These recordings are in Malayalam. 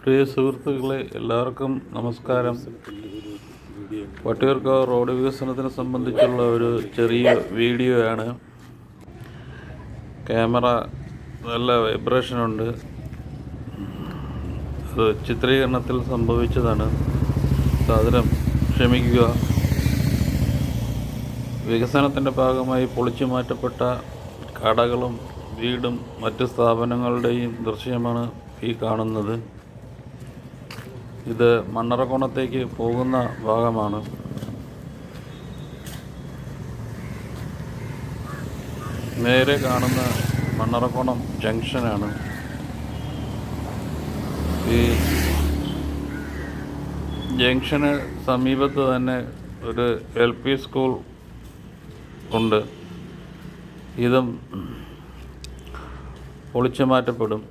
പ്രിയ സുഹൃത്തുക്കളെ, എല്ലാവർക്കും നമസ്കാരം. വട്ടിയൂർക്കാവ് റോഡ് വികസനത്തിനെ സംബന്ധിച്ചുള്ള ഒരു ചെറിയ വീഡിയോയാണ്. ക്യാമറ നല്ല വൈബ്രേഷനുണ്ട്. അത് ചിത്രീകരണത്തിൽ സംഭവിച്ചതാണ്. സാധനം ക്ഷമിക്കുക. വികസനത്തിൻ്റെ ഭാഗമായി പൊളിച്ചു മാറ്റപ്പെട്ട കടകളും വീടും മറ്റ് സ്ഥാപനങ്ങളുടെയും ദൃശ്യമാണ് ഈ കാണുന്നത്. ഇത് മണ്ണറക്കോണത്തേക്ക് പോകുന്ന ഭാഗമാണ്. നേരെ കാണുന്ന മണ്ണറക്കോണം ജംഗ്ഷനാണ്. ഈ ജംഗ്ഷന് സമീപത്ത് തന്നെ ഒരു LP സ്കൂൾ ഉണ്ട്. ഇതും പൊളിച്ചു മാറ്റപ്പെടും.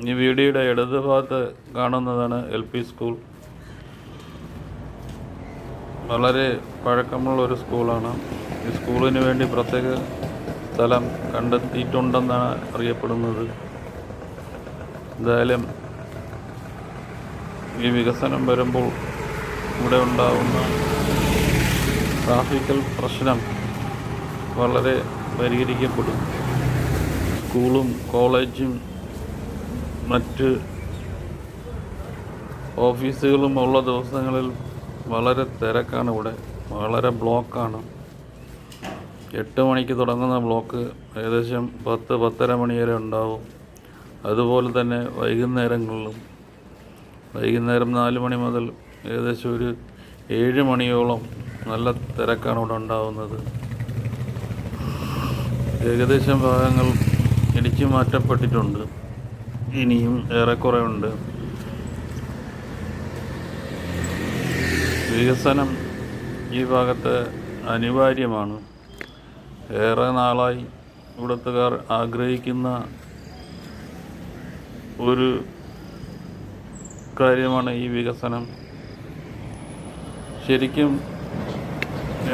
ഈ വീഡിയോയുടെ ഇടത് ഭാഗത്ത് കാണുന്നതാണ് LP സ്കൂൾ. വളരെ പഴക്കമുള്ള ഒരു സ്കൂളാണ്. ഈ സ്കൂളിന് വേണ്ടി പ്രത്യേക സ്ഥലം കണ്ടെത്തിയിട്ടുണ്ടെന്നാണ് അറിയപ്പെടുന്നത്. എന്തായാലും ഈ വികസനം വരുമ്പോൾ ഇവിടെ ഉണ്ടാകുന്ന ട്രാഫിക്കൽ പ്രശ്നം വളരെ പരിഹരിക്കപ്പെടും. സ്കൂളും കോളേജും മറ്റ് ഓഫീസുകളും ഉള്ള ദിവസങ്ങളിൽ വളരെ തിരക്കാണ്. ഇവിടെ വളരെ ബ്ലോക്കാണ്. 8 മണിക്ക് തുടങ്ങുന്ന ബ്ലോക്ക് ഏകദേശം 10-10:30 മണി വരെ ഉണ്ടാവും. അതുപോലെ തന്നെ വൈകുന്നേരങ്ങളിലും വൈകുന്നേരം 4 മണി മുതൽ ഏകദേശം ഒരു 7 മണിയോളം നല്ല തിരക്കാണ് ഇവിടെ ഉണ്ടാവുന്നത്. ഏകദേശം ഭാഗങ്ങൾ ഇടിച്ചു മാറ്റപ്പെട്ടിട്ടുണ്ട്. ഇനിയും ഏറെക്കുറെ ഉണ്ട്. വികസനം ഈ ഭാഗത്ത് അനിവാര്യമാണ്. ഏറെ നാളായി ഇവിടുത്തുകാർ ആഗ്രഹിക്കുന്ന ഒരു കാര്യമാണ് ഈ വികസനം. ശരിക്കും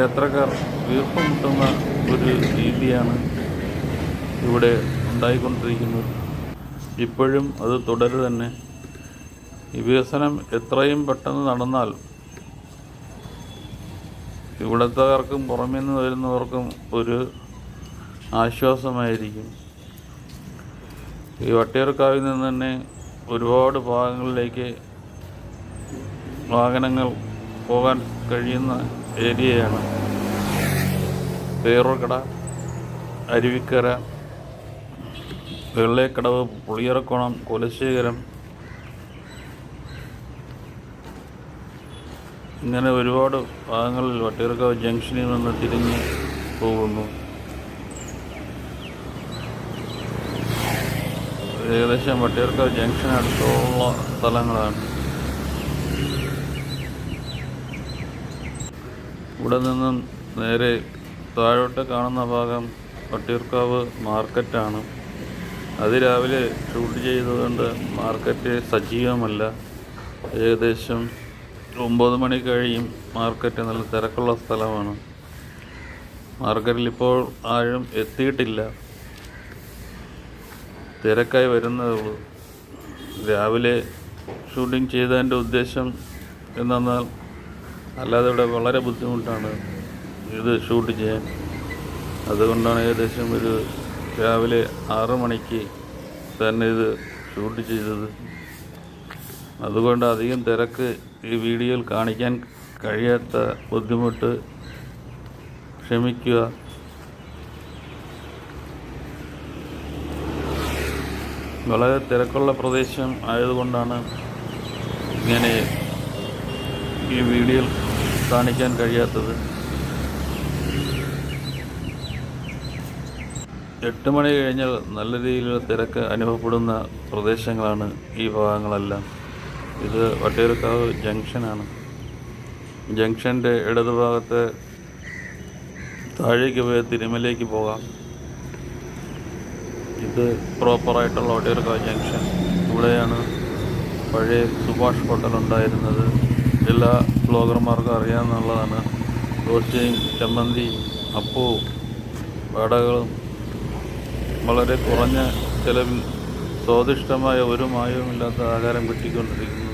യാത്രക്കാർ വീർപ്പുമുട്ടുന്ന ഒരു രീതിയാണ് ഇവിടെ ഉണ്ടായിക്കൊണ്ടിരിക്കുന്നത്. ഇപ്പോഴും അത് തുടരു തന്നെ. ഈ വികസനം എത്രയും പെട്ടെന്ന് നടന്നാൽ ഇവിടത്തുകാർക്കും പുറമേ നിന്ന് വരുന്നവർക്കും ഒരു ആശ്വാസമായിരിക്കും. ഈ വട്ടിയൂർക്കാവിൽ നിന്ന് തന്നെ ഒരുപാട് ഭാഗങ്ങളിലേക്ക് വാഹനങ്ങൾ പോകാൻ കഴിയുന്ന ഏരിയയാണ്. പേരൂർക്കട, അരുവിക്കര, വെള്ളേക്കടവ്, പുളിയറക്കോണം, കുലശേഖരം, ഇങ്ങനെ ഒരുപാട് ഭാഗങ്ങളിൽ വട്ടിയൂർക്കാവ് ജംഗ്ഷനിൽ നിന്ന് തിരിഞ്ഞ് പോകുന്നു. ഏകദേശം വട്ടിയൂർക്കാവ് ജംഗ്ഷൻ അടുത്തുള്ള സ്ഥലങ്ങളാണ്. ഇവിടെ നിന്നും നേരെ താഴോട്ട് കാണുന്ന ഭാഗം വട്ടിയൂർക്കാവ് മാർക്കറ്റാണ്. അതിരാവിലെ ഷൂട്ട് ചെയ്തതുകൊണ്ട് മാർക്കറ്റ് സജീവമല്ല. ഏകദേശം 9 മണി കഴിയും. മാർക്കറ്റ് നല്ല തിരക്കുള്ള സ്ഥലമാണ്. മാർക്കറ്റിൽ ഇപ്പോൾ ആരും എത്തിയിട്ടില്ല. തിരക്കായി വരുന്നതേ ഉള്ളൂ. രാവിലെ ഷൂട്ടിംഗ് ചെയ്തതിൻ്റെ ഉദ്ദേശം എന്നാൽ അല്ലാതെ ഇവിടെ വളരെ ബുദ്ധിമുട്ടാണ് ഇത് ഷൂട്ട് ചെയ്യാൻ. അതുകൊണ്ടാണ് ഏകദേശം ഒരു രാവിലെ 6 മണിക്ക് തന്നെ ഇത് ഷൂട്ട് ചെയ്തത്. അതുകൊണ്ട് അധികം തിരക്ക് ഈ വീഡിയോയിൽ കാണിക്കാൻ കഴിയാത്ത ബുദ്ധിമുട്ട് ക്ഷമിക്കുക. വളരെ തിരക്കുള്ള പ്രദേശം ആയതുകൊണ്ടാണ് ഇങ്ങനെ ഈ വീഡിയോയിൽ കാണിക്കാൻ കഴിയാത്തത്. 8 മണി കഴിഞ്ഞാൽ നല്ല രീതിയിലുള്ള തിരക്ക് അനുഭവപ്പെടുന്ന പ്രദേശങ്ങളാണ് ഈ ഭാഗങ്ങളെല്ലാം. ഇത് വട്ടിയൂർക്കാവ് ജംഗ്ഷനാണ്. ജംഗ്ഷൻ്റെ ഇടതുഭാഗത്ത് താഴേക്ക് പോയ തിരുമലയ്ക്ക് പോകാം. ഇത് പ്രോപ്പറായിട്ടുള്ള വട്ടിയൂർക്കാവ് ജംഗ്ഷൻ. ഇവിടെയാണ് പഴയ സുഭാഷ് ഹോട്ടൽ ഉണ്ടായിരുന്നത്. എല്ലാ ബ്ലോഗർമാർക്കും അറിയാമെന്നുള്ളതാണ്. ദോശയും ചമ്മന്തിയും അപ്പവും വടകളും വളരെ കുറഞ്ഞ ചിലവിൽ സ്വാദിഷ്ടമായ ഒരു മായവുമില്ലാത്ത ആഹാരം കിട്ടിക്കൊണ്ടിരിക്കുന്നു.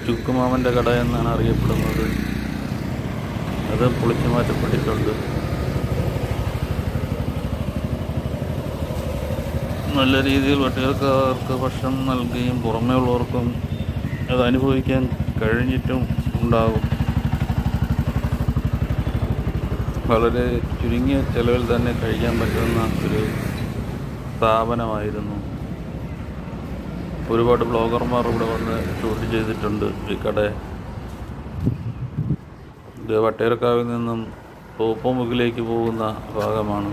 ചുക്കുമാമൻ്റെ കട എന്നാണ് അറിയപ്പെടുന്നത്. അത് പൊളിച്ചു മാറ്റപ്പെട്ടിട്ടുണ്ട്. നല്ല രീതിയിൽ പട്ടികക്കാർക്ക് ഭക്ഷണം നൽകുകയും പുറമേ ഉള്ളവർക്കും അത് അനുഭവിക്കാൻ കഴിഞ്ഞിട്ടും ഉണ്ടാകും. വളരെ ചുരുങ്ങിയ ചെലവിൽ തന്നെ കഴിക്കാൻ പറ്റുന്ന ഒരു സ്ഥാപനമായിരുന്നു. ഒരുപാട് ബ്ലോഗർമാർ ഇവിടെ വന്ന് ഷൂട്ട് ചെയ്തിട്ടുണ്ട് ഈ കട. ഇത് വട്ടേരക്കാവിൽ നിന്നും തോപ്പുമുക്കിലേക്ക് പോകുന്ന ഭാഗമാണ്.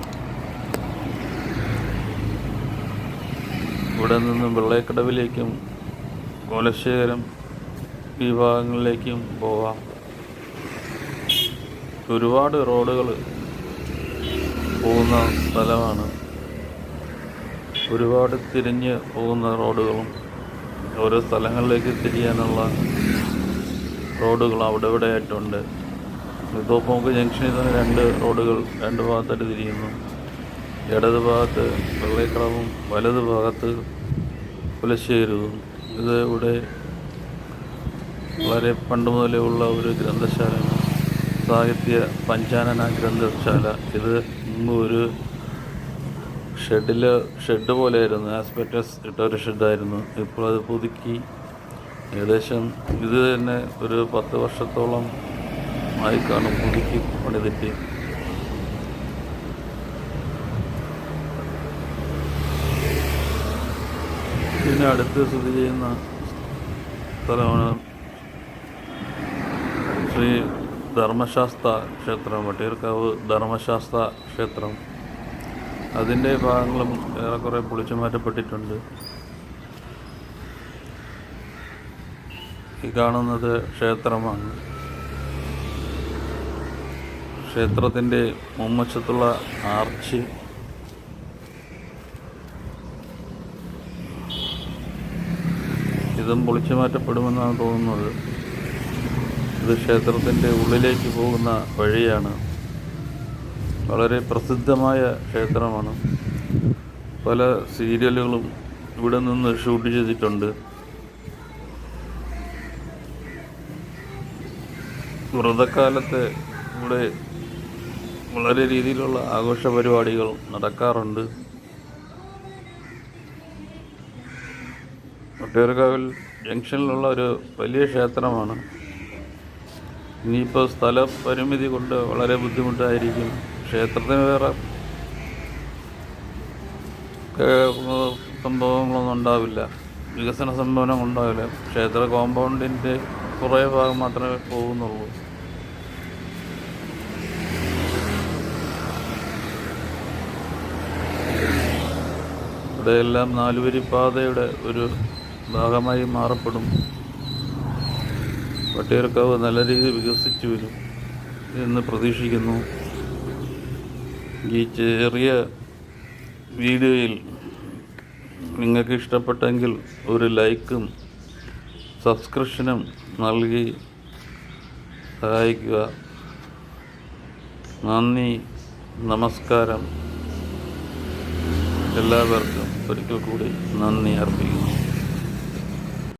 ഇവിടെ നിന്നും വെള്ളയക്കടവിലേക്കും കോലശേഖരം ഈ ഭാഗങ്ങളിലേക്കും പോകാം. ഒരുപാട് റോഡുകൾ പോകുന്ന സ്ഥലമാണ്. ഒരുപാട് തിരിഞ്ഞ് പോകുന്ന റോഡുകളും ഓരോ സ്ഥലങ്ങളിലേക്ക് തിരിയാനുള്ള റോഡുകൾ അവിടെ ഇവിടെ ആയിട്ടുണ്ട്. തോപ്പുമുക്ക് ജംഗ്ഷനിൽ തന്നെ 2 റോഡുകൾ 2 ഭാഗത്തായിട്ട് തിരിയുന്നു. ഇടത് ഭാഗത്ത് വെള്ളയക്കടവും വലത് ഭാഗത്ത് കുലശ്ശേരിയും. ഇത് ഇവിടെ വളരെ പണ്ട് മുതലേ ഉള്ള ഒരു ഗ്രന്ഥശാലയാണ്, സാഹിത്യ പഞ്ചാനന ഗ്രന്ഥശാല. ഇത് മുമ്പ് ഒരു ഷെഡ് പോലെയായിരുന്നു, ആസ്പെറ്റസ് ഇട്ട ഒരു ഷെഡായിരുന്നു. ഇപ്പോൾ അത് പുതുക്കി ഏകദേശം ഇത് തന്നെ ഒരു 10 വർഷത്തോളം ആയി കാണും പുതുക്കി പണിതിട്ട്. പിന്നെ അടുത്ത് സ്ഥിതി ചെയ്യുന്ന സ്ഥലമാണ് ശ്രീ ധർമ്മശാസ്ത്ര ക്ഷേത്രം, വട്ടിയൂർക്കാവ് ധർമ്മശാസ്ത്ര ക്ഷേത്രം. അതിൻ്റെ ഭാഗങ്ങളും ഏറെക്കുറെ പൊളിച്ചു മാറ്റപ്പെട്ടിട്ടുണ്ട്. ഈ കാണുന്നത് ക്ഷേത്രമാണ്. ക്ഷേത്രത്തിൻ്റെ മുൻവശത്തുള്ള ആർച്ച് ഇതും പൊളിച്ചു മാറ്റപ്പെടുമെന്നാണ് തോന്നുന്നത്. ഇത് ക്ഷേത്രത്തിൻ്റെ ഉള്ളിലേക്ക് പോകുന്ന വഴിയാണ്. വളരെ പ്രസിദ്ധമായ ക്ഷേത്രമാണ്. പല സീരിയലുകളും ഇവിടെ നിന്ന് ഷൂട്ട് ചെയ്തിട്ടുണ്ട്. വ്രതക്കാലത്ത് ഇവിടെ വളരെ രീതിയിലുള്ള ആഘോഷ പരിപാടികൾ നടക്കാറുണ്ട്. വട്ടിയൂർക്കാവിൽ ജംഗ്ഷനിലുള്ള ഒരു വലിയ ക്ഷേത്രമാണ്. ഇനിയിപ്പോൾ സ്ഥല പരിമിതി കൊണ്ട് വളരെ ബുദ്ധിമുട്ടായിരിക്കും. ക്ഷേത്രത്തിന് വേറെ സംഭവങ്ങളൊന്നും ഉണ്ടാവില്ല, വികസന സംഭവനം ഉണ്ടാവില്ല. ക്ഷേത്ര കോമ്പൗണ്ടിൻ്റെ കുറേ ഭാഗം മാത്രമേ പോകുന്നുള്ളൂ. ഇവിടെയെല്ലാം 4 വരിപ്പാതയുടെ ഒരു ഭാഗമായി മാറപ്പെടും. വട്ടിയൂർക്കാവ് നല്ല രീതിയിൽ വികസിച്ചു വരും എന്ന് പ്രതീക്ഷിക്കുന്നു. ഈ ചെറിയ വീഡിയോയിൽ നിങ്ങൾക്ക് ഇഷ്ടപ്പെട്ടെങ്കിൽ ഒരു ലൈക്കും സബ്സ്ക്രിപ്ഷനും നൽകി സഹായിക്കുക. നന്ദി, നമസ്കാരം. എല്ലാവർക്കും ഒരിക്കൽ കൂടി നന്ദി അർപ്പിക്കുന്നു.